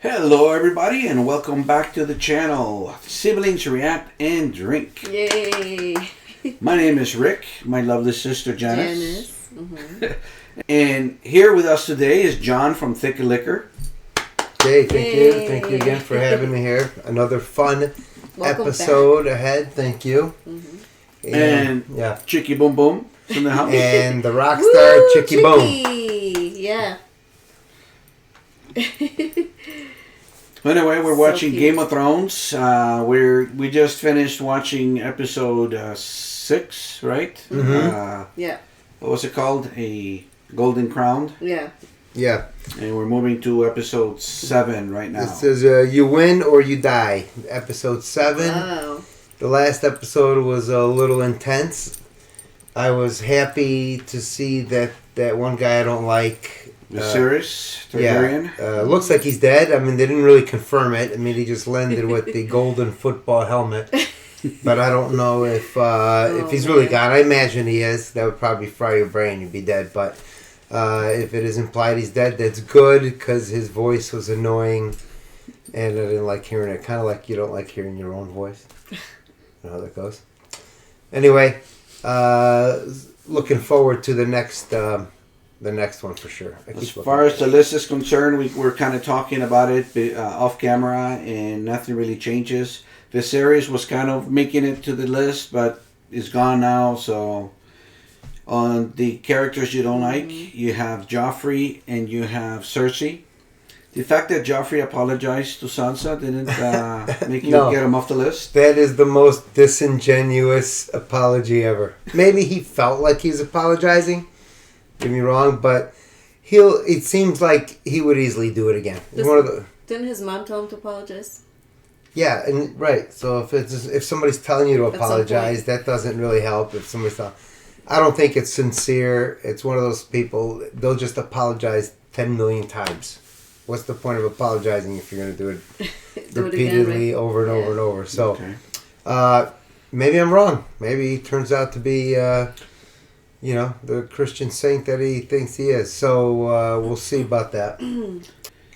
Hello everybody and welcome back to the channel. Siblings React and Drink. Yay! My name is Rick, my lovely sister Janice. Janice. Mm-hmm. And here with us today is John from Thick Liquor. Hey, thank you. Thank you again for having me here. Another fun episode ahead. Thank you. Mm-hmm. And Chicky Boom Boom from the house. And the rock star Chicky Boom. Yeah. Anyway, we're watching Game of Thrones. We just finished watching episode 6, right? Mm-hmm. Yeah. What was it called? A Golden Crown? Yeah. Yeah. And we're moving to episode 7 right now. This is You Win or You Die. Episode 7. Wow. The last episode was a little intense. I was happy to see that one guy I don't like. Viserys Targaryen? Yeah. Looks like he's dead. I mean, they didn't really confirm it. I mean, he just landed with the golden football helmet. But I don't know if he's really gone. I imagine he is. That would probably fry your brain. You'd be dead. But if it is implied he's dead, that's good because his voice was annoying. And I didn't like hearing it. Kind of like you don't like hearing your own voice. You know how that goes. Anyway, looking forward to the next one for sure. As far as the list is concerned, we're kind of talking about it off camera, and nothing really changes. Viserys was kind of making it to the list, but is gone now. So, on the characters you don't like, you have Joffrey and you have Cersei. The fact that Joffrey apologized to Sansa didn't make you get him off the list? That is the most disingenuous apology ever. Maybe he felt like he was apologizing. Get me wrong, but it seems like he would easily do it again. Didn't his mom tell him to apologize? Yeah, and right. So if somebody's telling you to apologize, that doesn't really help. If somebody's I don't think it's sincere. It's one of those people, they'll just apologize 10 million times. What's the point of apologizing if you're going to do it repeatedly over and over and over? So maybe I'm wrong. Maybe he turns out to be the Christian saint that he thinks he is. So we'll see about that.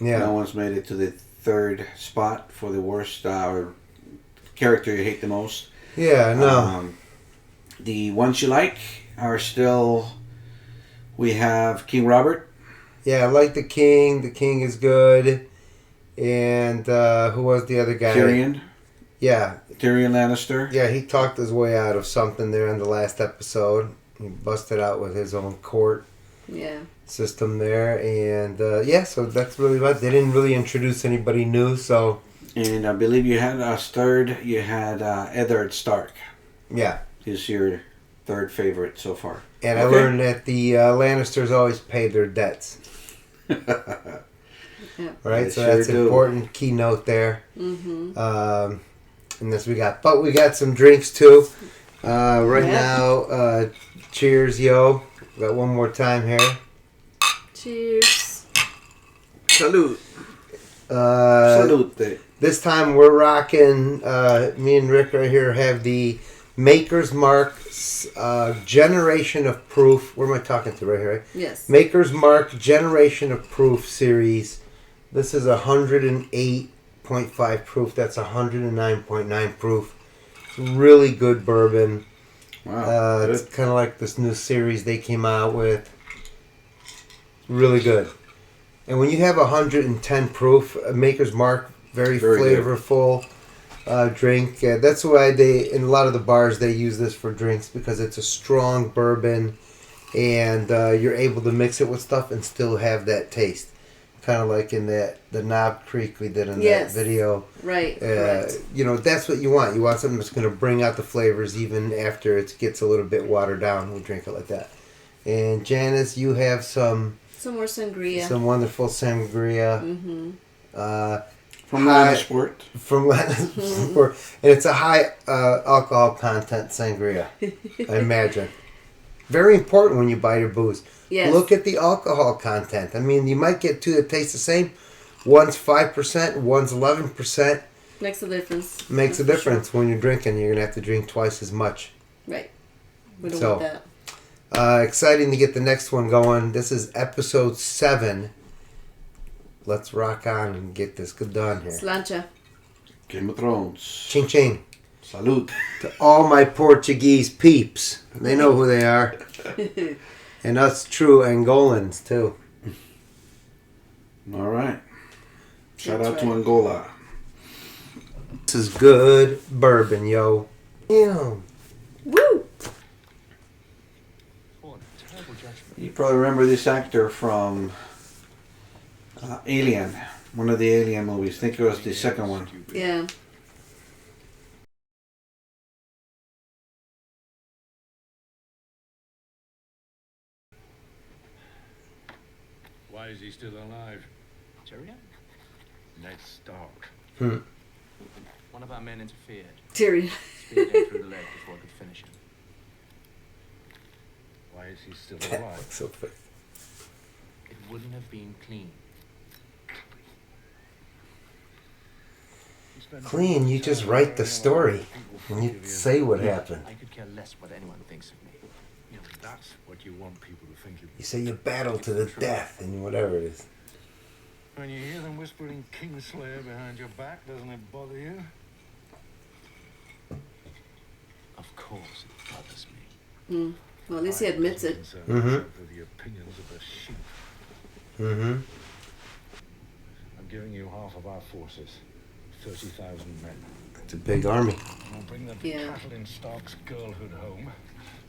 Yeah. No one's made it to the 3rd spot for the worst character you hate the most. Yeah, no. The ones you like are still... We have King Robert. Yeah, I like the King. The King is good. And who was the other guy? Tyrion. Yeah. Tyrion Lannister. Yeah, he talked his way out of something there in the last episode. He busted out with his own court system there. And, so that's really about it. They didn't really introduce anybody new, so... And I believe you had you had Eddard Stark. Yeah. He's your 3rd favorite so far. And I learned that the Lannisters always pay their debts. Right? They so that's an important keynote there. Mm-hmm. And this we got some drinks too. Now, cheers, yo. Got one more time here. Cheers. Salute. Salute. This time we're rocking, me and Rick right here have the Maker's Mark Generation of Proof. Where am I talking to right here? Right? Yes. Maker's Mark Generation of Proof series. This is 108.5 proof. That's 109.9 proof. It's really good bourbon. Wow. It's kind of like this new series they came out with. Really good. And when you have 110 proof, Maker's Mark, very flavorful drink. That's why in a lot of the bars they use this for drinks because it's a strong bourbon and you're able to mix it with stuff and still have that taste. Kind of like in the Knob Creek we did in that video. Right. That's what you want. You want something that's going to bring out the flavors even after it gets a little bit watered down. We'll drink it like that. And Janice, you have some more sangria. Some wonderful sangria. Mm-hmm. From Lannisport. From Lannisport. And it's a high alcohol content sangria, I imagine. Very important when you buy your booze. Yes. Look at the alcohol content. I mean, you might get two that taste the same. One's 5%, one's 11%. Makes a difference. Makes a difference when you're drinking. You're going to have to drink twice as much. Right. We don't want that. Exciting to get the next one going. This is episode 7. let's rock on and get this done here. Slancha. Game of Thrones. Ching ching. Salute. To all my Portuguese peeps. They know who they are. And us true Angolans, too. All right. Shout That's out to right. Angola. This is good bourbon, yo. Damn. Woo! You probably remember this actor from Alien. One of the Alien movies. I think it was the second one. Yeah. Why is he still alive? Tyrion? Ned Stark. One of our men interfered. Tyrion. Speared him through the leg before I could finish him. Why is he still That alive? looks so fake. It wouldn't have been clean. He spent Clean, you just write the story. And you say what happened. I could care less what anyone thinks of me. You know, that's what you want people to think of you. You say you battle to the death and whatever it is. When you hear them whispering Kingslayer behind your back, doesn't it bother you? Of course it bothers me. Well, at least he admits it. Mhm. For the opinions of the sheep. Mm-hmm. I'm giving you half of our forces, 30,000 men. It's a big army. We'll bring the Yeah. cattle in Stark's girlhood home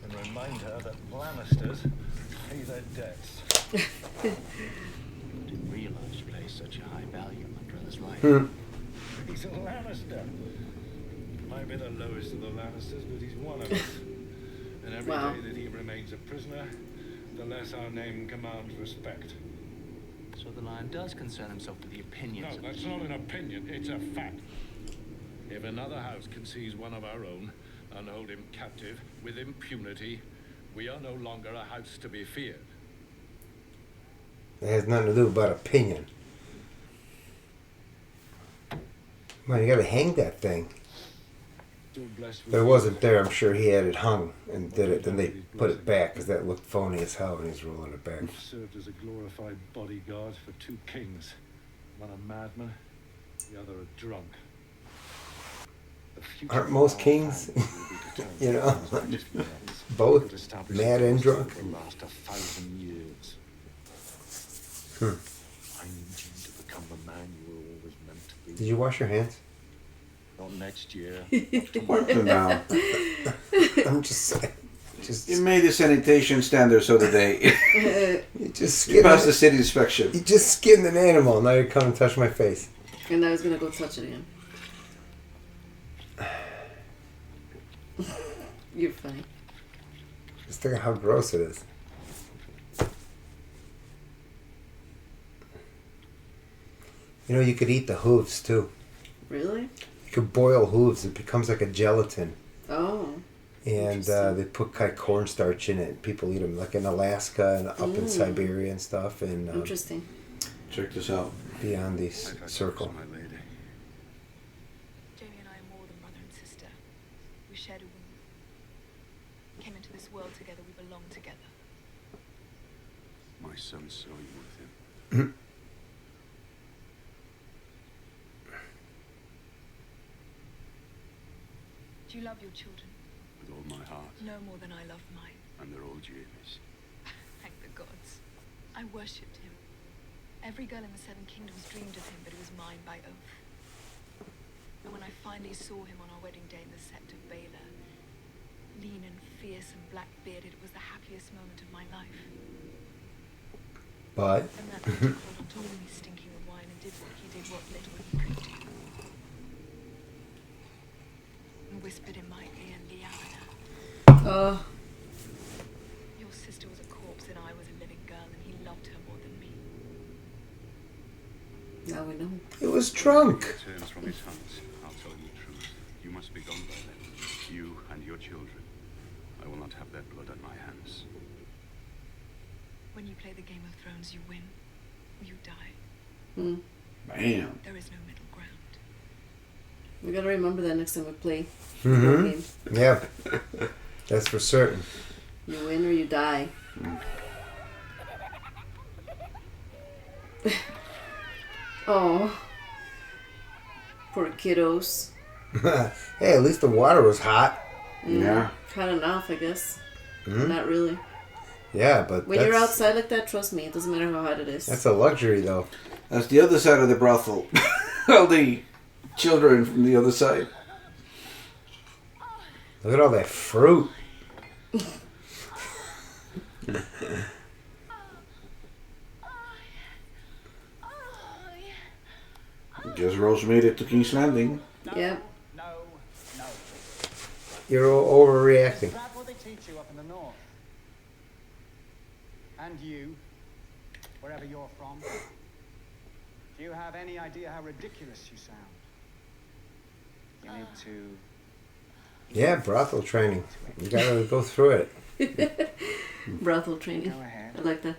and remind her that Lannisters pay their debts. I didn't realize you placed such a high value on my brother's life. He's a Lannister. Might be the lowest of the Lannisters, but he's one of us. And every Wow. day that he remains a prisoner, the less our name commands respect. So the Lion does concern himself with the opinions No, of the that's people. not an opinion, it's a fact. If another house can seize one of our own and hold him captive with impunity, we are no longer a house to be feared. It has nothing to do about opinion. Man, you gotta hang that thing. Still blessed with If it wasn't there, I'm sure he had it hung and did it. Then they put it back because that looked phony as hell when he's rolling it back. served as a glorified bodyguard for two kings. One a madman, the other a drunk. The future Aren't of most our kings, family will be determined you know, by those defense. both Could establish mad and drunk? will last 1,000 years. I need you to become the man you were always meant to be. Did you wash your hands? Not next year. Wipe them down. I'm just saying. Just You made the sanitation standards of the day. you just You skinned passed the it. city inspection. You just skinned an animal. Now you're coming to touch my face. And I was gonna go touch it again. You're funny. Just think of how gross it is. You know, you could eat the hooves too. Really? You could boil hooves. It becomes like a gelatin. Oh. And they put kind of cornstarch in it. People eat them like in Alaska and up in Siberia and stuff. And Interesting. Check this out. beyond this circle. My lady. Jamie and I are more than brother and sister. We shared a womb. Came into this world together. We belong together. My son saw you with him. Do you love your children? With all my heart. No more than I love mine. And they're all Jamie's. Thank the gods. I worshipped him. Every girl in the Seven Kingdoms dreamed of him, but he was mine by oath. And when I finally saw him on our wedding day in the Sept of Baelor, lean and fierce and black-bearded, it was the happiest moment of my life. But And that night he called on top of me, stinking of wine, and did what little he could do. And whispered in my ear, Lyanna, Oh. your sister was a corpse and I was a living girl, and he loved her more than me. Now we know. it was drunk. Returns from his hunts. I'll tell you the truth. You must be gone by then. You and your children. I will not have their blood on my hands. When you play the Game of Thrones, you win or you die. Bam. There is no middle ground. We gotta remember that next time we play. Mm-hmm. Game. Yeah, that's for certain. You win or you die. Oh. Poor kiddos. Hey, at least the water was hot. Yeah. Hot enough, I guess. Hmm? Not really. Yeah, but When you're outside like that, trust me, it doesn't matter how hot it is. that's a luxury, though. That's the other side of the brothel. All the children from the other side. Look at all that fruit. Guess Rose made it to King's Landing. Yeah. No, no. You're overreacting. Is that what they teach you up in the north? And you, wherever you're from, do you have any idea how ridiculous you sound? You need to... Yeah, brothel training. You gotta go through it. Brothel training. Go ahead. I like that.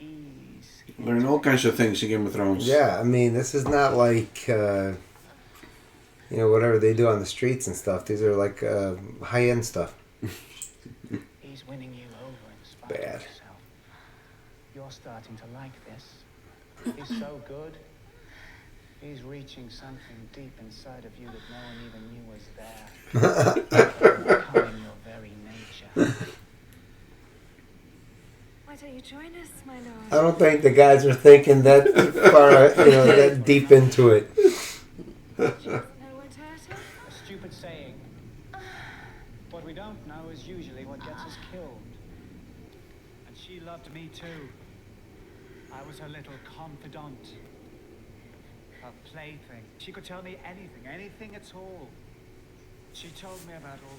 Ease. Learn all kinds of things in Game of Thrones. Yeah, I mean, this is not like, whatever they do on the streets and stuff. These are like high-end stuff. He's winning you over in spite Bad. of yourself. You're starting to like this. He's so good. He's reaching something deep inside of you that no one even knew was there. Becoming your very nature. Why don't you join us, my lord? I don't think the guys are thinking that far, that deep into it. No one hurt her? A stupid saying. What we don't know is usually what gets us killed. And she loved me too. I was her little confidant. Her plaything. She could tell me anything at all. She told me about all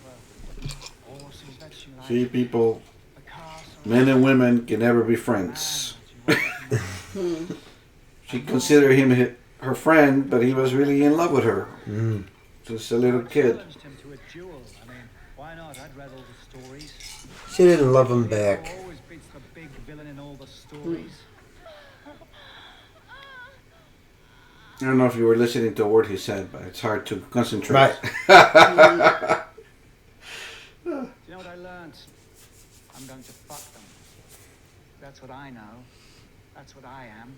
the horses that she liked. See, people, The castle. men and women can never be friends. She considered him her friend, but he was really in love with her. Mm. Just a little kid. Challenged him to a duel. I mean, why not? I'd read all the stories. She didn't love him back. Hero always beats the big villain in all the stories. I don't know if you were listening to a word he said, but it's hard to concentrate. Right. Do you know what I learned? I'm going to fuck them. That's what I know. That's what I am.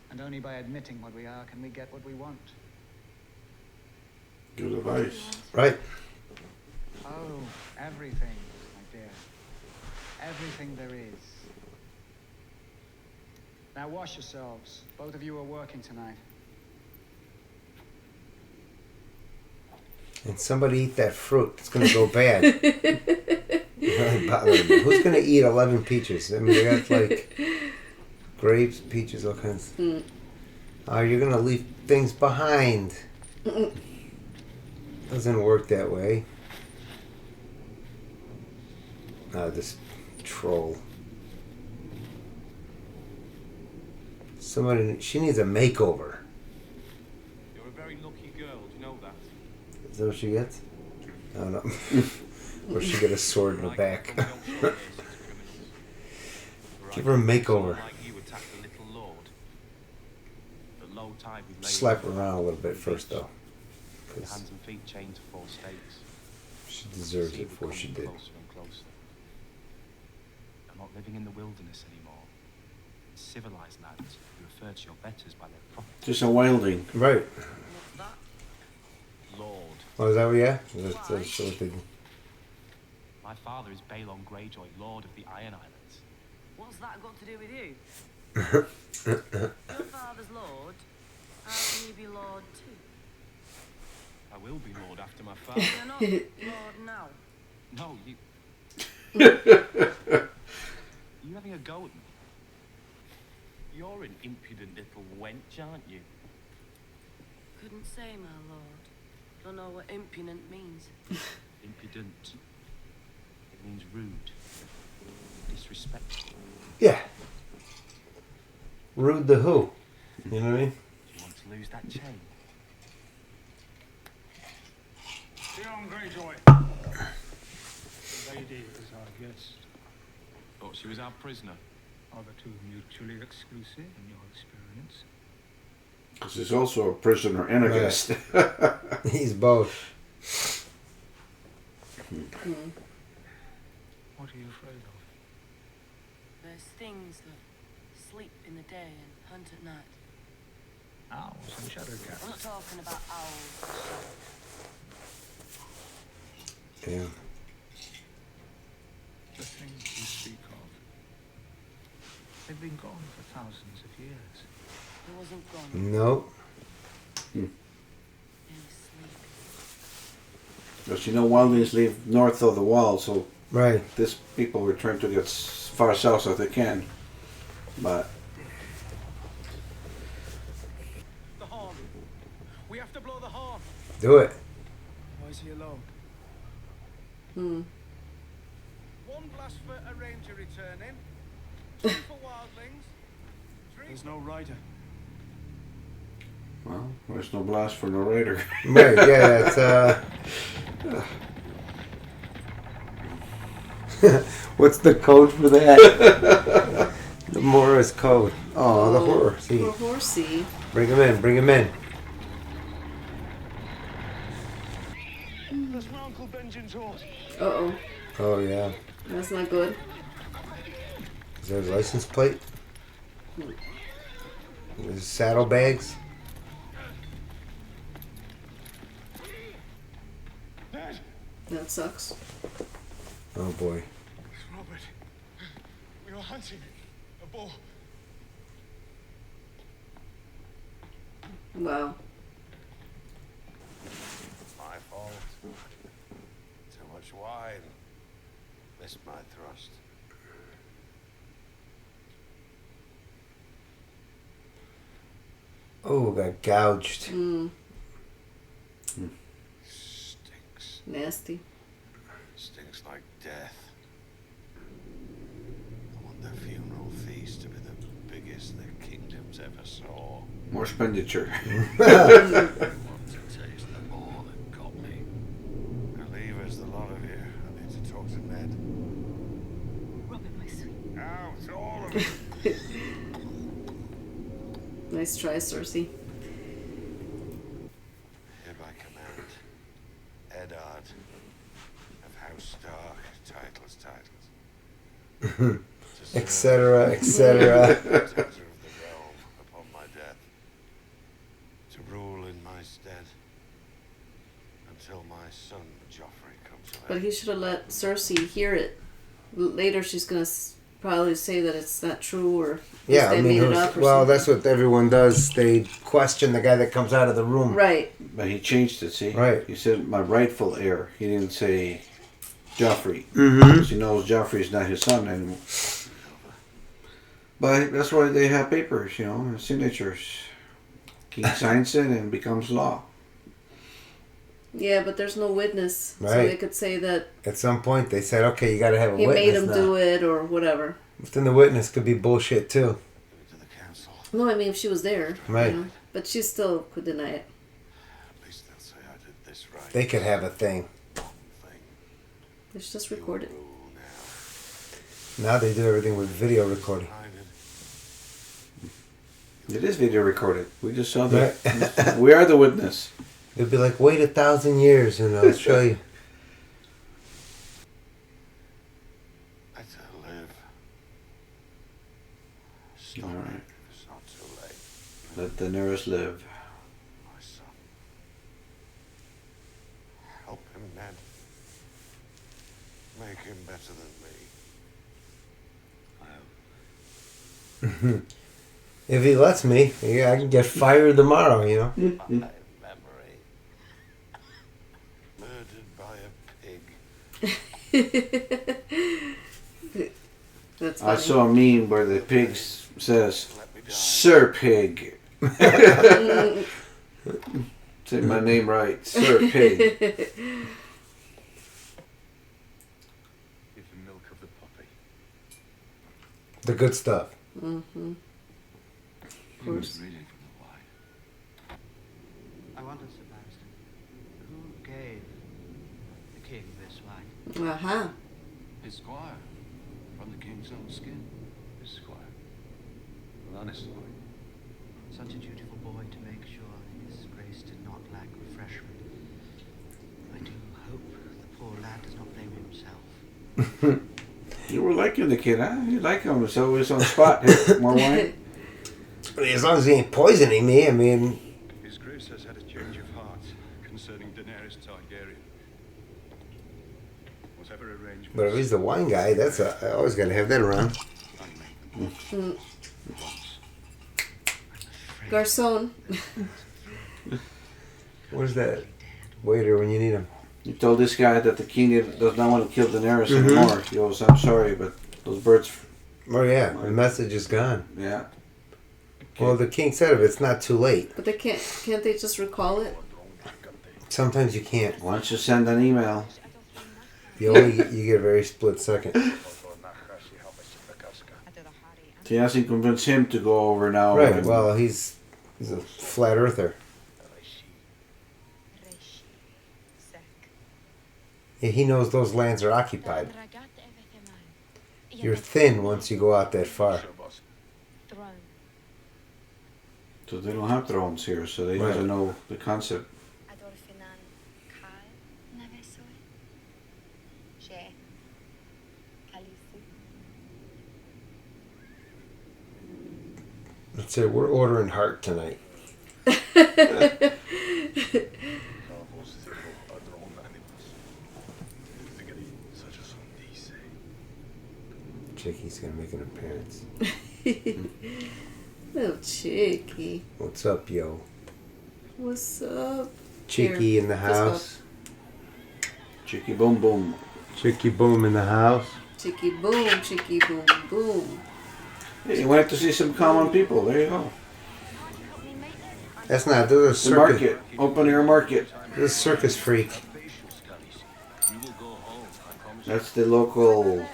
And only by admitting what we are can we get what we want. Good advice. Right. Oh, everything, my dear. Everything there is. Now wash yourselves. Both of you are working tonight. And somebody eat that fruit. It's going to go bad. Really bothering me. Who's going to eat 11 peaches? I mean, they got like grapes, peaches, all kinds. You're going to leave things behind. Doesn't work that way. This troll. She needs a makeover. You're a very lucky girl, do you know that? Is that what she gets? I don't know. Or she get a sword in her back. Give her a makeover. Like you attacked the little lord. The low tide we laid Slap her around a little bit first, though. with 'Cause hands and feet chained to 4 stakes. she deserves Sea it for what would she come did. Closer and closer. I'm not living in the wilderness anymore. In civilized lands, you refer to your betters by their proper Just a wilding. Right. lord. Oh, is that what, yeah? That's what they... My father is Balon Greyjoy, Lord of the Iron Islands. What's that got to do with you? Your father's lord. How can you be lord too? I will be Lord after my father. You're not lord now. No, you... You having a go at me? You're an impudent little wench, aren't you? Couldn't say, my lord. Don't know what impudent means. Impudent. It means rude. Disrespectful. Yeah. Rude to who? You know what I mean? Do you want to lose that chain? Theon Greyjoy. The lady is our guest. Thought she was our prisoner. Are the two mutually exclusive in your experience? Because he's also a prisoner and a Right. guest. He's both. What are you afraid of? There's things that sleep in the day and hunt at night. owls and shadow I'm cats. not talking about owls. Yeah. The things you speak of, they've been gone for thousands of years. He wasn't gone. Nope. He was sleeping. Because wildlings live north of the wall, so Right. these people were trying to get as far south as they can. But The horn. We have to blow the horn. Do it. Why is he alone? Hmm. One blast for a ranger returning. Two for wildlings. Three. There's no rider. well, there's no blast for no raider. Right. Yeah. It's What's the code for that? The Morris code. Oh, the horsey. Poor horsey. Bring him in. Bring him in. That's my Uncle Benjamin's horse. Uh-oh. Oh yeah. That's not good. Is there a license plate? There's saddlebags. Ned! That sucks. Oh boy. It's Robert. We were hunting a bull. Wow. My fault. Too much wine. Missed my thrust. Oh, got gouged. Mm. Stinks. Nasty. Stinks like death. I want the funeral feast to be the biggest the kingdoms ever saw. More expenditure. I want to taste the boar that got me. Now leave us, the lot of you. I need to talk to Ned. Robert, my sweet. Out, all of you. Nice try, Cersei. Hereby command. Eddard of House Stark. Titles. Etc. Etc. Protector of the realm upon my death. To rule in my stead. Until my son Joffrey comes of But age. he should have let Cersei hear it. Later she's going to probably say that it's not true or Yeah, they I mean, made it up or well, something. that's what everyone does. They question the guy that comes out of the room. Right. But he changed it, see? Right. He said my rightful heir. He didn't say Joffrey. Mm-hmm. Because he knows Joffrey's not his son anymore. But that's why they have papers, signatures. King signs it and it becomes law. Yeah, but there's no witness. So Right. they could say that At some point, they said, okay, you got to have a he witness made him now. do it or whatever. But then the witness could be bullshit, too. Give it to the council. No, I mean if she was there. Right. But she still could deny it. At least they'll say I did this right. They could have a thing. Thing. It's just recorded. Rule now. Now they do everything with video recording. Behind it. It is video recorded. We just saw that. We are the witness. They'd be like, wait 1,000 years and I'll show you. Let her live. Stop All it right. if it's not too late. Let Daenerys live. My son. Help him, Ned. Make him better than me. If he lets me, yeah, I can get fired tomorrow, My memory. Murdered by a pig. That's I funny. saw a meme where the pig says, Let me die. Sir Pig. Say my name right. Sir Pig. Give the milk of the puppy. The good stuff. Mm-hmm. He was reading from the wine. I wonder, Sir Barristan, who gave the king this wine? Uh-huh. His squire, from the king's own skin. His squire. An honest boy. Such a dutiful boy to make sure his grace did not lack refreshment. I do hope the poor lad does not blame himself. You were liking the kid, huh? You like him. It's always on spot. Hey, more wine? mean, as long as he ain't poisoning me, I mean... His Grace has had a change of heart concerning Daenerys Targaryen. Whatever arrangement. But if he's the wine guy, I always got to have that around. Garçon. Where's that waiter when you need him? He told this guy that the king does not want to kill Daenerys anymore. He goes, I'm sorry, but those birds... Oh, yeah. The message is gone. Yeah. Well, the king said it's not too late. But they can't they just recall it? Sometimes you can't. Why don't you send an email? You get a very split second. He hasn't convinced him to go over now. Right, well, he's a flat earther. Yeah, he knows those lands are occupied. You're thin once you go out that far. So they don't have thrones here, so they doesn't know the concept. Let's say we're ordering heart tonight. Chicky's gonna make an appearance. Little Chicky. What's up, yo? What's up? Chicky in the house. Chicky boom boom. Chicky boom in the house. Chicky boom, boom. Hey, you went to see some common people. There you go. That's not. Those are The market. Open air market. This is circus freak. That's the local...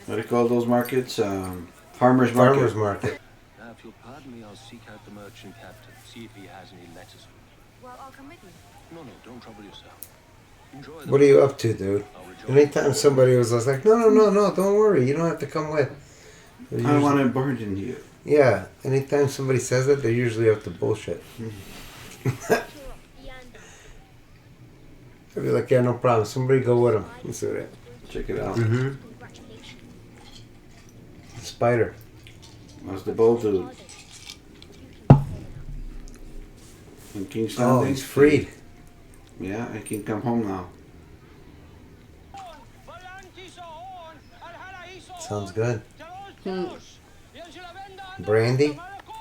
What do you call those markets? Farmers market. Farmers market. Now, if you'll pardon me, I'll seek out the merchant captain, see if he has any letters for me. Well, I'll come with you. No, don't trouble yourself. Enjoy What are you up to, dude? Anytime somebody was like, no, don't worry, you don't have to come with. I don't want to burden you. Yeah, anytime somebody says that, they're usually up to bullshit. I'd be like, yeah, no problem. Somebody go with him. Let's do that. Check it out. The spider. That's the bold dude. And King's Oh, Landing. he's freed. Yeah, I can come home now. Sounds good. Brandy?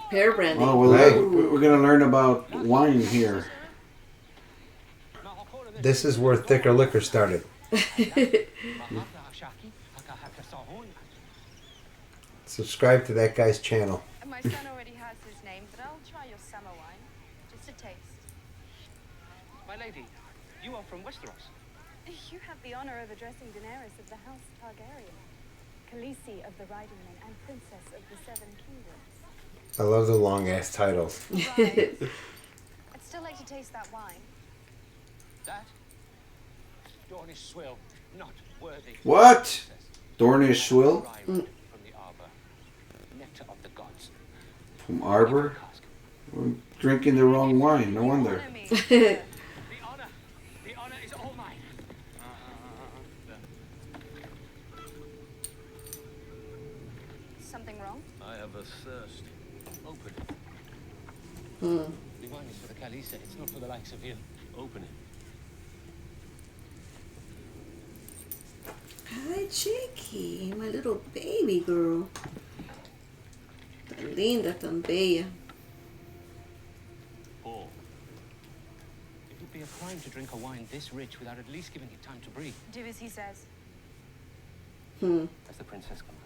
Pear brandy. Oh, well, Right. we're going to learn about wine here. This is where thicker liquor started. Subscribe to that guy's channel. My son already has his name, but I'll try your summer wine. Just a taste. My lady, you are from Westeros. You have the honor of addressing Daenerys of the House Targaryen, Khaleesi of the Riding Men, and Princess of the Seven Kingdoms. I love the long ass titles. Right. I'd still like to taste that wine. That? Dornish swill, not worthy. What? Dornish swill? From the arbor. Nectar of the gods. From Arbor? We're drinking the wrong wine, no wonder. The honor is all mine. Something wrong? I have a thirst. Open it. The wine is for the Khaleesi, it's not for the likes of you. Open it. Hi, Chicky, my little baby girl. Tan linda, tan bella. Pour. It would be a crime to drink a wine this rich without at least giving it time to breathe. Do as he says. As the princess commands.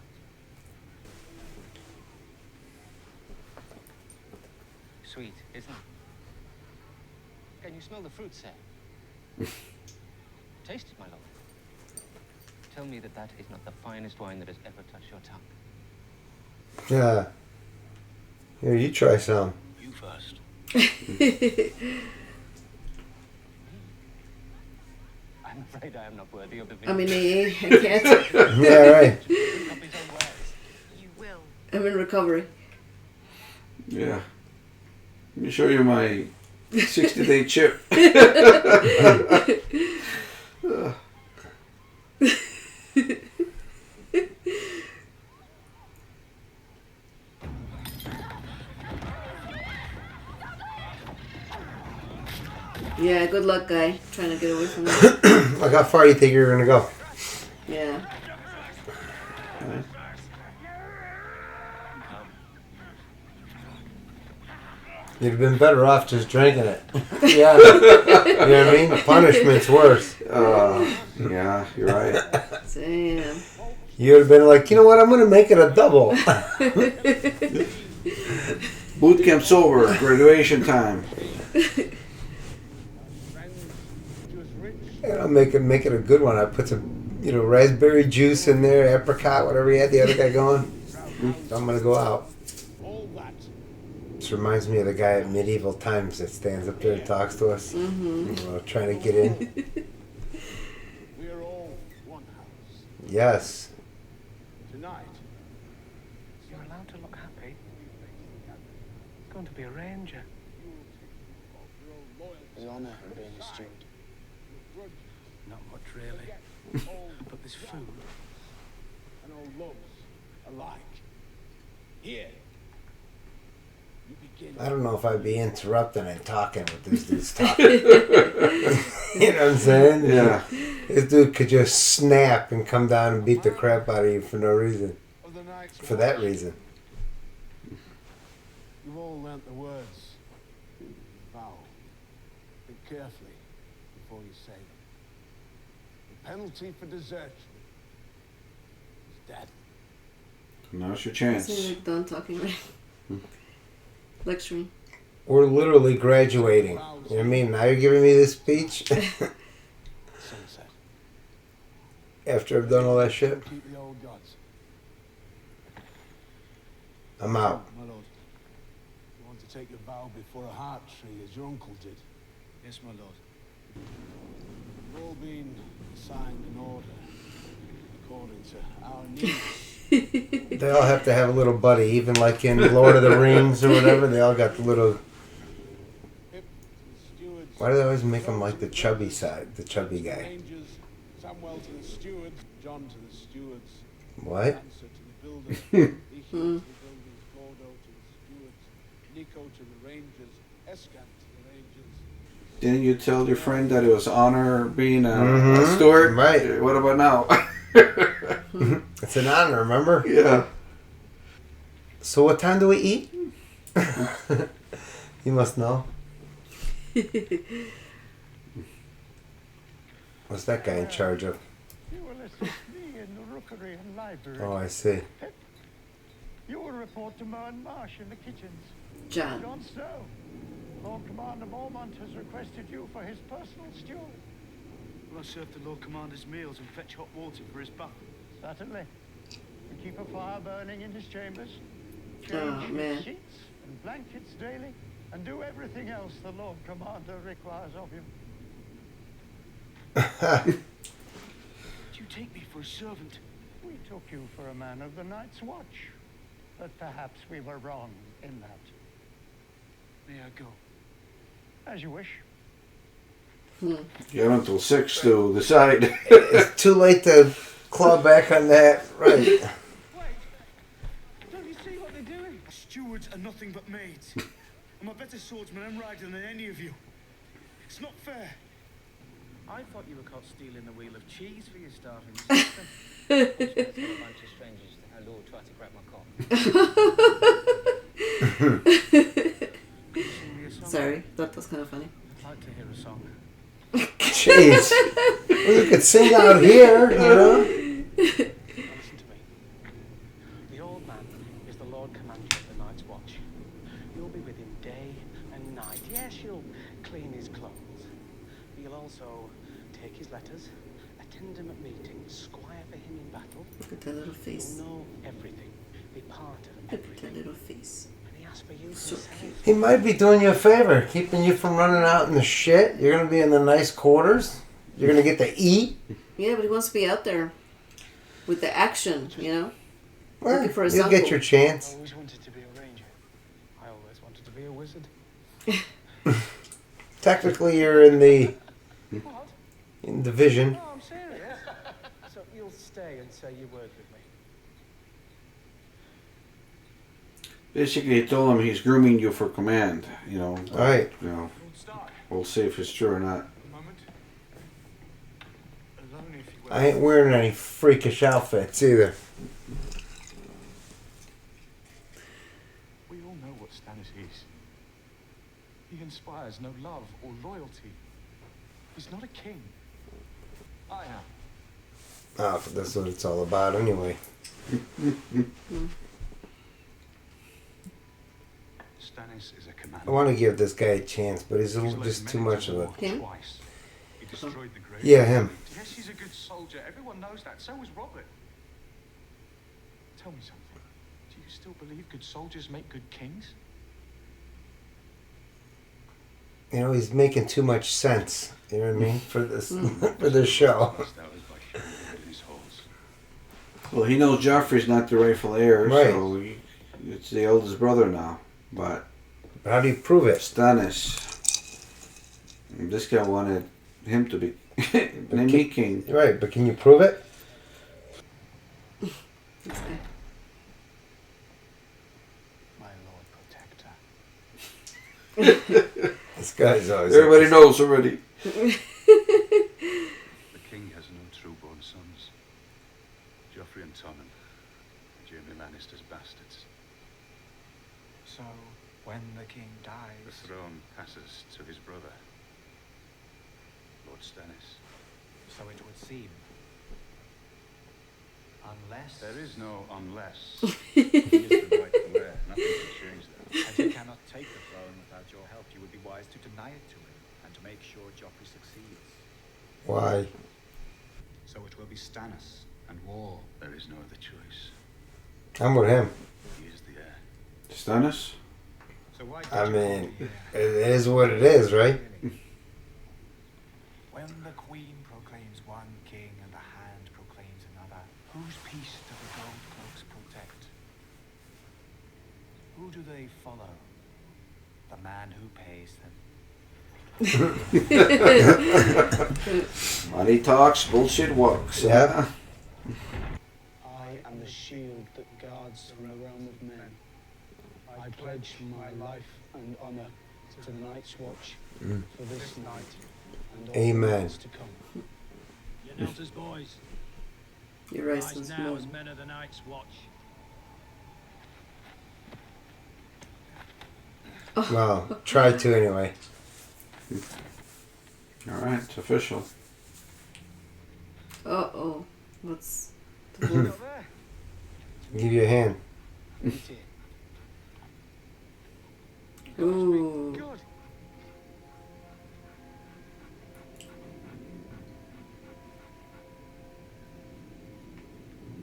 Sweet, isn't it? Can you smell the fruit, sir? Taste it, my lord. Tell me that that is not the finest wine that has ever touched your tongue. Yeah. Here, you try some. You first. I'm afraid I am not worthy of the I vineyard. mean, I can't. Yeah, right. You will. I'm in recovery. Yeah. Let me show you my 60-day chip. Yeah, good luck, guy. Trying to get away from that. Like, how far do you think you're going to go? Yeah. You'd have been better off just drinking it. Yeah. You know what I mean? The punishment's worse. Yeah, you're right. Damn. You would have been like, you know what? I'm going to make it a double. Boot camp's over. Graduation time. And I'll make it a good one. I put some, raspberry juice in there, apricot, whatever he had the other guy going. I'm going to go out. This reminds me of the guy at Medieval Times that stands up there and talks to us. Trying to get in. We're all one house. Yes. Tonight. You're allowed to look happy. It's going to be a ranger. The honour of being a steward. Not much, really. But there's food. And all loves alike. Here. You begin. I don't know if I'd be interrupting and talking with this dude's talking. You know what I'm saying? Yeah. This dude could just snap and come down and beat the crap out of you for no reason. For that reason. You've all learnt the words. Vow. Think carefully before you say them. The penalty for desertion is death. Now's your Seems chance. like done talking, right? Lecturing. We're literally graduating. You know what I mean? Now you're giving me this speech? Sunset. After I've done all that shit? Keep the old gods. I'm out. My lord. You want to take a vow before a heart tree as your uncle did? Yes, my lord. We've all been assigned an order according to our needs. They all have to have a little buddy, even like in Lord of the Rings or whatever. They all got the little. Why do they always make him like the chubby side, the chubby guy? Rangers, Samuel to the steward, John to the stewards. What? Answer to the builders, Ichio to the builders, Gordo to the stewards, Nico to the rangers, Escan to the rangers. Didn't you tell your friend that it was honor being a steward? Right. What about now? It's an honor, remember? Yeah. So what time do we eat? You must know. What's that guy in charge of? You will assist me in the rookery and library. Oh, I see. You will report to Moen Marsh in the kitchens. John. John Snow. Lord Commander Mormont has requested you for his personal steward. Will I serve the Lord Commander's meals and fetch hot water for his bath? Certainly. And keep a fire burning in his chambers. Oh, Change man. his sheets and blankets daily. And do everything else the Lord Commander requires of you. Do you take me for a servant? We took you for a man of the Night's Watch. But perhaps we were wrong in that. May I go? As you wish. You have until 6 to decide. It's too late to claw back on that. Right. Wait! Don't you see what they're doing? Stewards are nothing but maids. I'm a better swordsman and rider than any of you. It's not fair. I thought you were caught stealing the wheel of cheese for your starving system. A bunch of strangers to our lord tried to grab my cock. Sorry, that was kind of funny. I'd like to hear a song. Jeez. Well, you could sing out here, you know? Listen to me. The old man is the Lord Commander of the Night's Watch. You'll be with him day and night. Yes, you'll clean his clothes. But you'll also take his letters, attend him at meetings, squire for him in battle. Look at that little face. You'll know everything, be part of Look at everything. that little face. And he asks for you So himself. cute. He might be doing you a favor, keeping you from running out in the shit. You're going to be in the nice quarters. You're going to get to eat. Yeah, but he wants to be out there with the action, you know? Well, Looking for his you'll get uncle. your chance. I always wanted to be a ranger. I always wanted to be a wizard. Technically, you're in the What? division. No, I'm serious. So you'll stay and say your word with me. Basically, he told him he's grooming you for command. You know. Right. You know. We'll see if it's true or not. I ain't wearing any freakish outfits either. We all know what Stannis is. He inspires no love or loyalty. He's not a king. I am. Oh, that's what it's all about anyway. Stannis is a commander. I want to give this guy a chance, but he's just too much of a... Him? Twice. He destroyed the great. Yeah, him. Yes, he's a good soldier. Everyone knows that. So was Robert. Tell me something. Do you still believe good soldiers make good kings? You know, he's making too much sense. You know what I mean? For this, for this show. Well, he knows Joffrey's not the rightful heir, Right. so it's the eldest brother now. But how do you prove it? Stannis. This guy wanted him to be king. Right, but can you prove it? My Lord Protector. This guy's always... Everybody knows already. The king has no true-born sons. Joffrey and Tommen, Jaime Lannister's bastards. So, when the king dies... The throne passes to his brother, Lord Stannis. So it would seem. Unless... There is no unless. He is the rightful heir. Nothing can change that. As he cannot take the throne without your help, you would be wise to deny it to him, and to make sure Joffrey succeeds. Why? So it will be Stannis and war. There is no other choice. I'm with him. He is the heir. Stannis? So why I mean, it is what it is, right? When the queen proclaims one king and the hand proclaims another, whose peace do the gold cloaks protect? Who do they follow? The man who pays them. Money talks, bullshit walks. Yeah. I am the shield that guards from the realm of men. I pledge my life and honor to the Night's Watch for this night and all Amen. nights to come. You notice, boys? You're right, Rise since now more. as men of the Night's Watch. Well, try to anyway. Alright, it's official. Uh-oh. What's the wolf? Give you a hand. Ooh.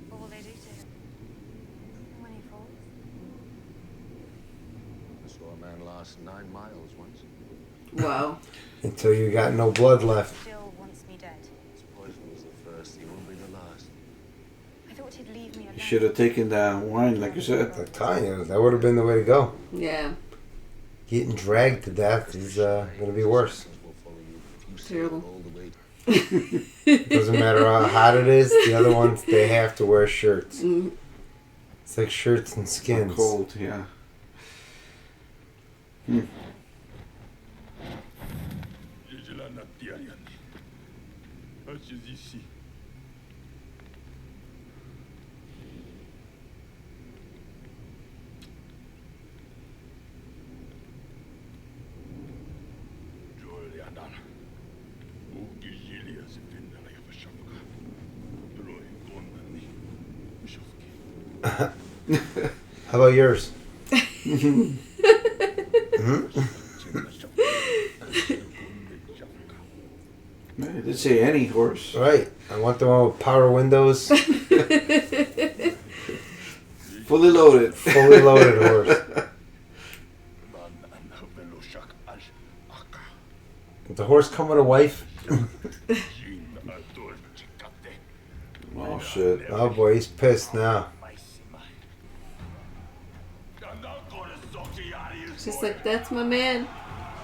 What will they do to him when he falls? I saw a man last 9 miles once. Wow. Until you got no blood left. Still wants me dead. His poison was the first, he won't be the last. I thought he'd leave me alone. You should have taken the wine, like you said. I'm telling you, that would have been the way to go. Yeah. Getting dragged to death is going to be worse. Terrible. Doesn't matter how hot it is. The other ones, they have to wear shirts. It's like shirts and skins. Cold, yeah. How about yours? I didn't say any horse. Right. I want the one with power windows. Fully loaded. Fully loaded horse. Did the horse come with a wife? Oh shit. Oh boy, he's pissed now. She's like, that's my man.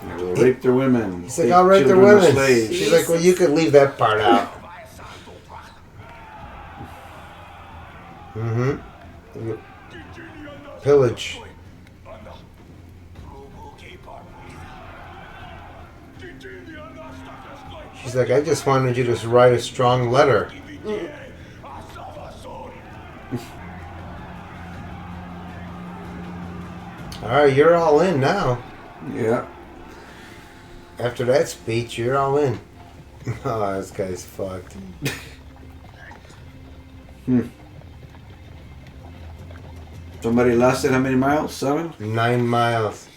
Yeah, they'll rape their women. He's like, I'll rape their Children as women. slaves. She's like, well, you could leave that part out. Mm-hmm. Pillage. She's like, I just wanted you to write a strong letter. Alright, you're all in now. Yeah. After that speech, you're all in. Oh, this guy's fucked. Somebody lasted how many miles? 7? 9 miles.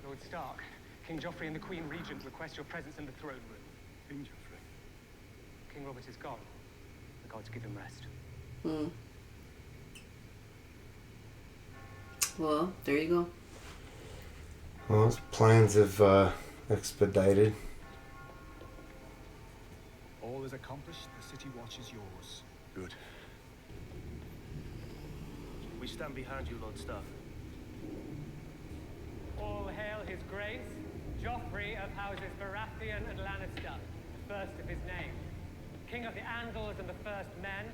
Lord Stark, King Joffrey and the Queen Regent request your presence in the throne room. King Joffrey. King Robert is gone. The gods give him rest. Well, there you go. Well, his plans have expedited. All is accomplished. The city watch is yours. Good. We stand behind you, Lord Stark. All hail his grace, Joffrey of houses Baratheon and Lannister, the first of his name. King of the Andals and the First Men,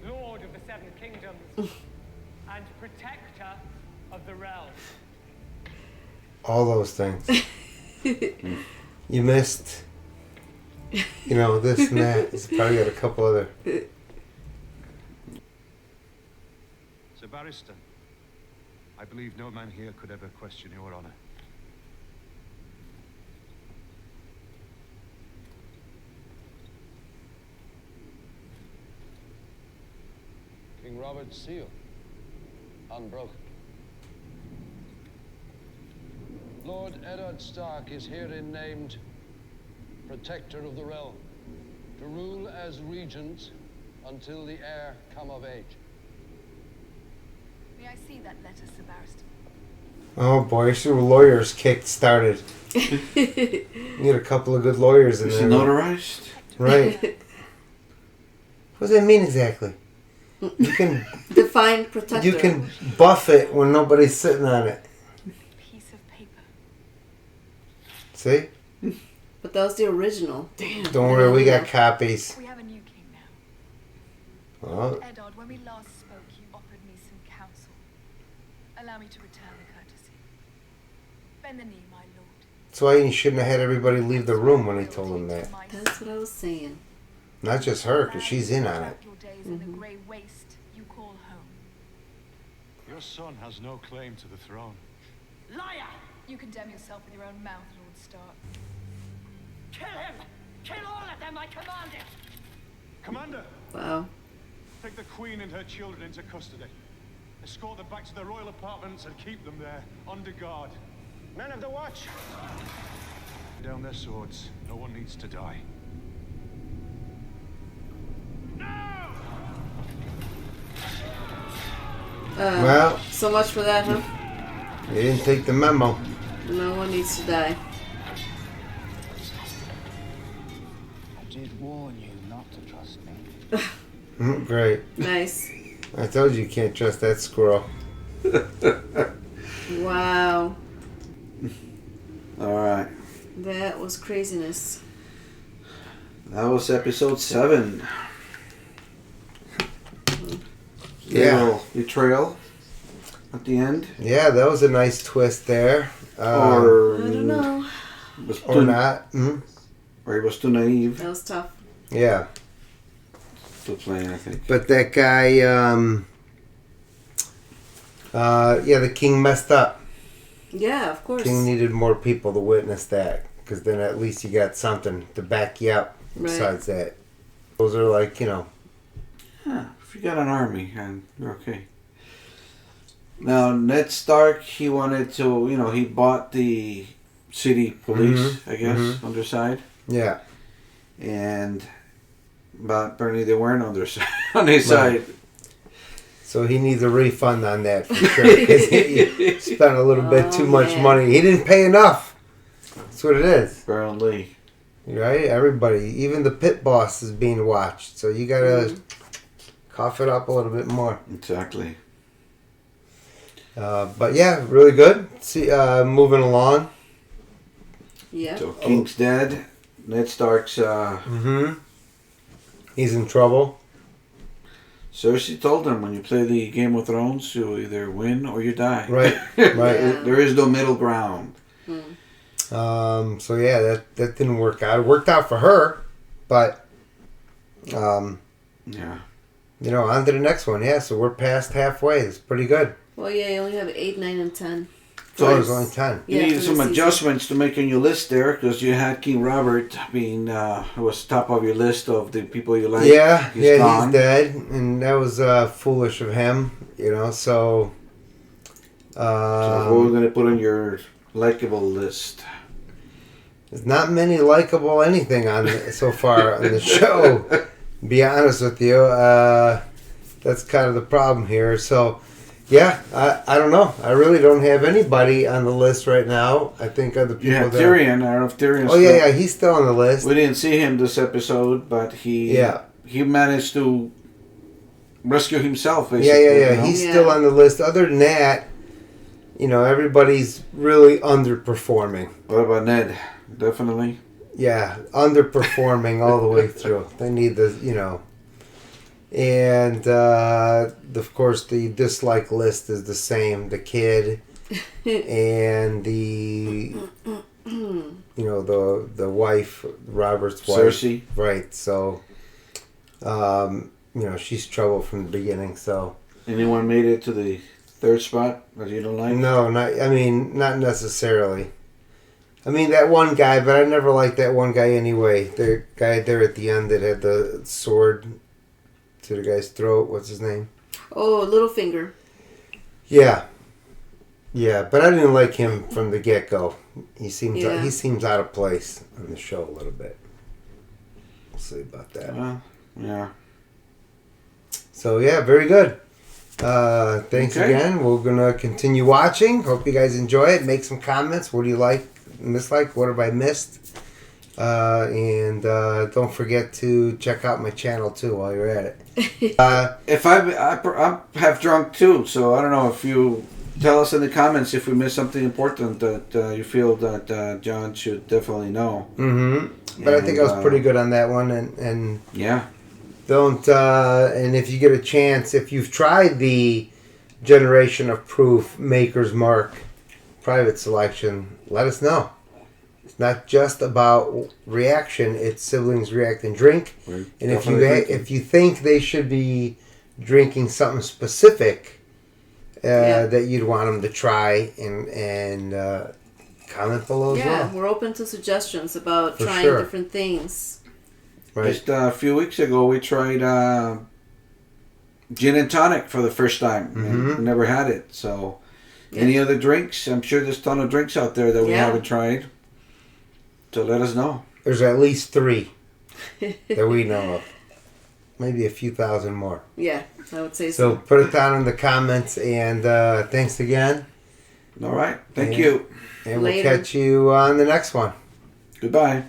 Lord of the Seven Kingdoms, and Protector of the Realm. All those things. You missed, this and that. He's probably got a couple other. Sir Barrister, I believe no man here could ever question your honor. King Robert's seal. Unbroken. Lord Eddard Stark is herein named Protector of the Realm, to rule as regent until the heir come of age. May I see that letter, Sir Barrister? Oh boy, should have lawyers started. Need a couple of good lawyers in Is there. it notarized? Right. What does that mean exactly? You can define protector. You can buff it when nobody's sitting on it. Piece of paper. See? But that was the original. Damn. Don't worry, we got copies. We have a new king now. Oh. Eddard, when we last spoke, you offered me some counsel. Allow me to return the courtesy. Bend the knee, my lord. That's why you shouldn't have had everybody leave the room when he told them that. That's what I was saying. Not just her, because she's in on it. Your days in the grey waste you call home. Your son has no claim to the throne. Liar! You condemn yourself with your own mouth, Lord Stark. Kill him! Kill all of them, I command it! Commander! Wow. Take the Queen and her children into custody. Escort them back to their royal apartments and keep them there, under guard. Men of the watch! Down their swords. No one needs to die. Well. So much for that, huh? You didn't take the memo. No one needs to die. I did warn you not to trust me. Great. Nice. I told you can't trust that squirrel. Wow. All right. That was craziness. That was episode 7. Yeah. Little betrayal at the end. Yeah, that was a nice twist there. Or I don't know. Was or not. Mm-hmm. Or he was too naive. That was tough. Yeah. Still playing, I think. But that guy, the king messed up. Yeah, of course. King needed more people to witness that, because then at least you got something to back you up. Right. Besides that, those are like, Yeah, if you got an army, and you're okay. Now, Ned Stark, he wanted to, he bought the city police, I guess, on their side. Yeah. But apparently they weren't on their side, on his side. So he needs a refund on that for sure, because he spent a little bit too much money. He didn't pay enough. That's what it is. Apparently. Right? Everybody, even the pit boss is being watched. So you gotta cough it up a little bit more. Exactly. But yeah, really good. See, moving along. Yeah. So King's dead. Ned Stark's... He's in trouble. Cersei told him, when you play the Game of Thrones, you either win or you die. Right, right. There is no middle ground. So yeah, that didn't work out. It worked out for her, but yeah. You know, on to the next one. Yeah, so we're past halfway. It's pretty good. Well, yeah, you only have 8, 9, and 10. So there's only 10. You Yeah, needed for some the season. adjustments to make on your list there, because you had King Robert being was top of your list of the people you like. Yeah, He's gone. he's dead, and that was foolish of him. You know, so. So what we're gonna put on your likable list? There's not many likable anything on so far on the show. To be honest with you, that's kind of the problem here. So, yeah, I don't know. I really don't have anybody on the list right now. I think other people. Yeah, Tyrion. I don't know if Tyrion's. Oh yeah, he's still on the list. We didn't see him this episode, but he managed to rescue himself. Basically, Yeah. you know? He's still on the list. Other than that, you know, everybody's really underperforming. What about Ned? Definitely. Yeah, underperforming all the way through. They need the, you know. And, of course, the dislike list is the same. The kid and the, you know, the wife, Robert's wife. Cersei. Right, so, you know, she's trouble from the beginning, so. Anyone made it to the third spot that you don't like? No, not necessarily. I mean, that one guy, but I never liked that one guy anyway. The guy there at the end that had the sword to the guy's throat. What's his name? Oh, Littlefinger. Yeah. Yeah, but I didn't like him from the get-go. He seems out of place on the show a little bit. We'll see about that. Yeah. So, yeah, very good. Thanks again. We're going to continue watching. Hope you guys enjoy it. Make some comments. What do you like, mislike? What have I missed? And don't forget to check out my channel, too, while you're at it. If I have drunk, too, so I don't know if you... Tell us in the comments if we missed something important that you feel that John should definitely know. Mm-hmm. But I think I was pretty good on that one. And yeah. Don't, and if you get a chance, if you've tried the Generation of Proof Maker's Mark private selection, let us know. It's not just about reaction, it's siblings react and drink. We're and if you think they should be drinking something specific, that you'd want them to try and comment below as well. Yeah, we're open to suggestions about For trying sure. different things. Right. Just a few weeks ago, we tried gin and tonic for the first time. And we never had it. So, any other drinks? I'm sure there's a ton of drinks out there that we haven't tried. So let us know. There's at least 3 that we know of. Maybe a few thousand more. Yeah, I would say so. So Put it down in the comments, and thanks again. All right. Thank you. And we'll catch you on the next one. Goodbye.